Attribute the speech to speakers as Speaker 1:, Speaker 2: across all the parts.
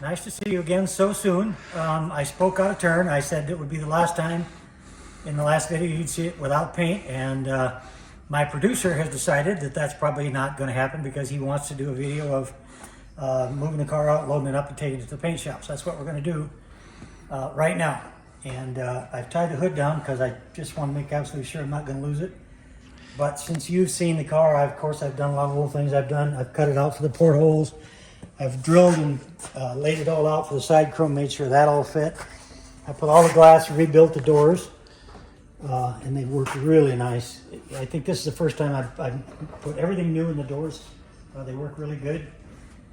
Speaker 1: Nice to see you again so soon. I spoke out of turn. I said it would be the last time in the last video you'd see it without paint, and my producer has decided that that's probably not going to happen because he wants to do a video of moving the car out, loading it up, and taking it to the paint shop. So that's what we're going to do right now. And I've tied the hood down because I just want to make absolutely sure I'm not going to lose it. But since you've seen the car, of course, I've done a lot of little things I've done. I've cut it out for the portholes. I've drilled and laid it all out for the side chrome, made sure that all fit. I put all the glass, rebuilt the doors, and they work really nice. I think this is the first time I've put everything new in the doors. They work really good.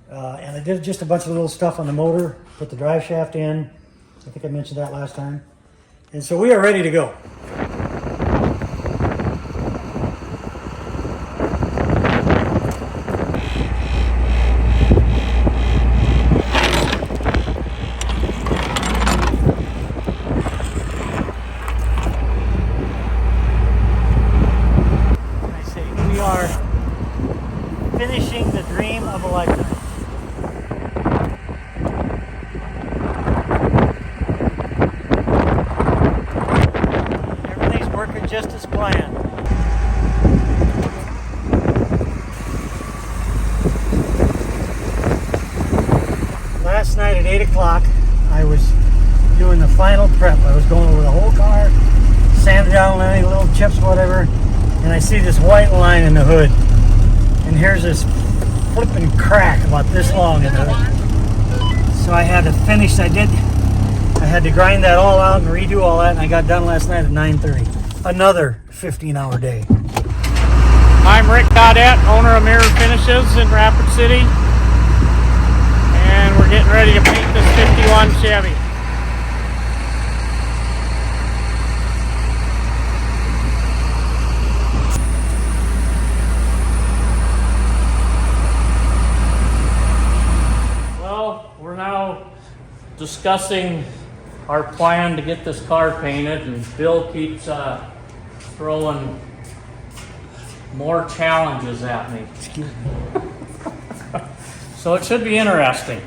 Speaker 1: And I did just a bunch of little stuff on the motor, put the drive shaft in. I think I mentioned that last time. And so we are ready to go. Finishing the dream of a lifetime. Everything's working just as planned. Last night at 8 o'clock, I was doing the final prep. I was going over the whole car, sanded down any little chips, whatever, and I see this white line in the hood. And here's this flipping crack about this long in the hood. So I had to finish, I had to grind that all out and redo all that, and I got done last night at 9:30. Another 15-hour day.
Speaker 2: I'm Rick Gaudette, owner of Mirror Finishes in Rapid City. And we're getting ready to paint this 51 Chevy. Discussing our plan to get this car painted, and Bill keeps throwing more challenges at me.
Speaker 1: Excuse me.
Speaker 2: So it should be interesting.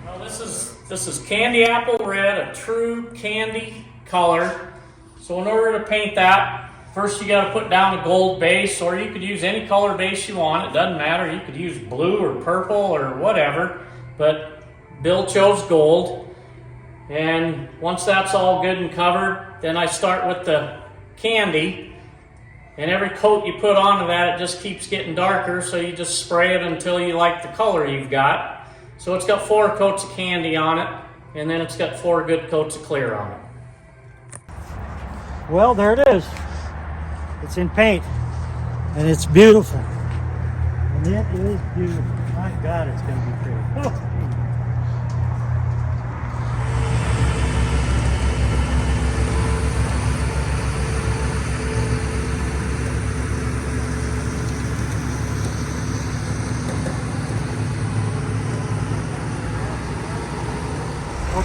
Speaker 2: Well, this is candy apple red, a true candy color. So in order to paint that, first you got to put down a gold base, or you could use any color base you want. It doesn't matter. You could use blue or purple or whatever, but Bill chose gold. And once that's all good and covered, then I start with the candy. And every coat you put onto that, it just keeps getting darker, so you just spray it until you like the color you've got. So it's got 4 coats of candy on it, and then it's got 4 good coats of clear on it.
Speaker 1: Well, there it is. It's in paint, and it's beautiful. And it is beautiful. My God, it's going to be pretty. Oh.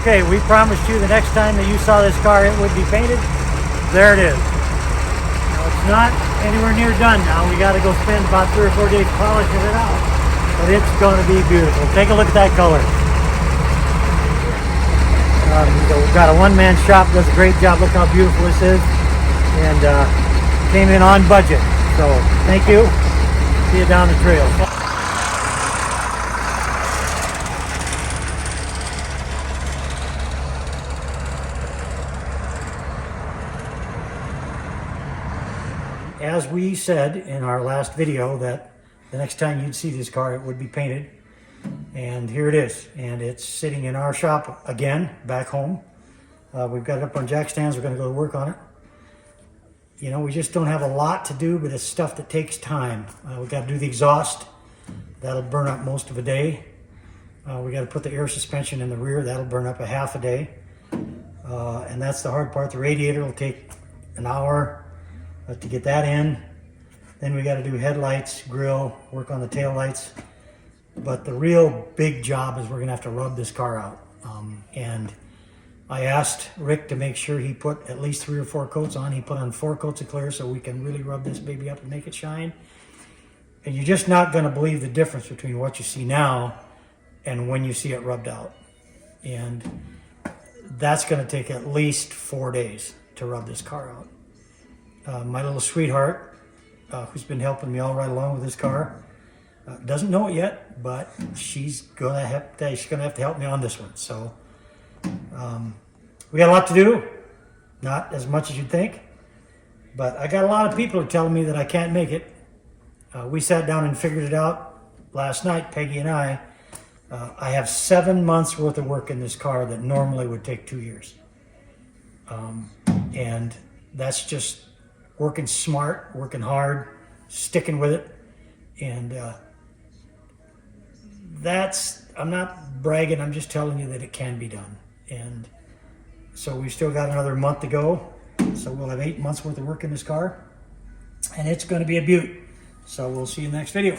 Speaker 1: Okay, we promised you the next time that you saw this car, it would be painted. There it is. Now, it's not anywhere near done now. We got to go spend about 3 or 4 days polishing it out. But it's going to be beautiful. Take a look at that color. We've got a one-man shop, does a great job. Look how beautiful this is. And came in on budget. So, thank you. See you down the trail. As we said in our last video that the next time you'd see this car, it would be painted. And here it is. And it's sitting in our shop again, back home. We've got it up on jack stands. We're going to go to work on it. You know, we just don't have a lot to do, but it's stuff that takes time. We've got to do the exhaust. That'll burn up most of a day. We got to put the air suspension in the rear. That'll burn up a half a day. And that's the hard part. The radiator will take an hour to get that in. Then we got to do headlights, grill, work on the tail lights. But the real big job is we're going to have to rub this car out. And I asked Rick to make sure he put at least 3 or 4 coats on. He put on 4 coats of clear so we can really rub this baby up and make it shine. And you're just not going to believe the difference between what you see now and when you see it rubbed out. And that's going to take at least 4 days to rub this car out. My little sweetheart, who's been helping me all right along with this car, doesn't know it yet, but she's gonna have to help me on this one. So we got a lot to do, not as much as you'd think, but I got a lot of people who are telling me that I can't make it. We sat down and figured it out last night, Peggy and I. I have 7 months worth of work in this car that normally would take 2 years. And that's just working smart, working hard, sticking with it. And I'm not bragging, I'm just telling you that it can be done. And so we've still got another month to go. So we'll have 8 months worth of work in this car. And it's going to be a beaut. So we'll see you in the next video.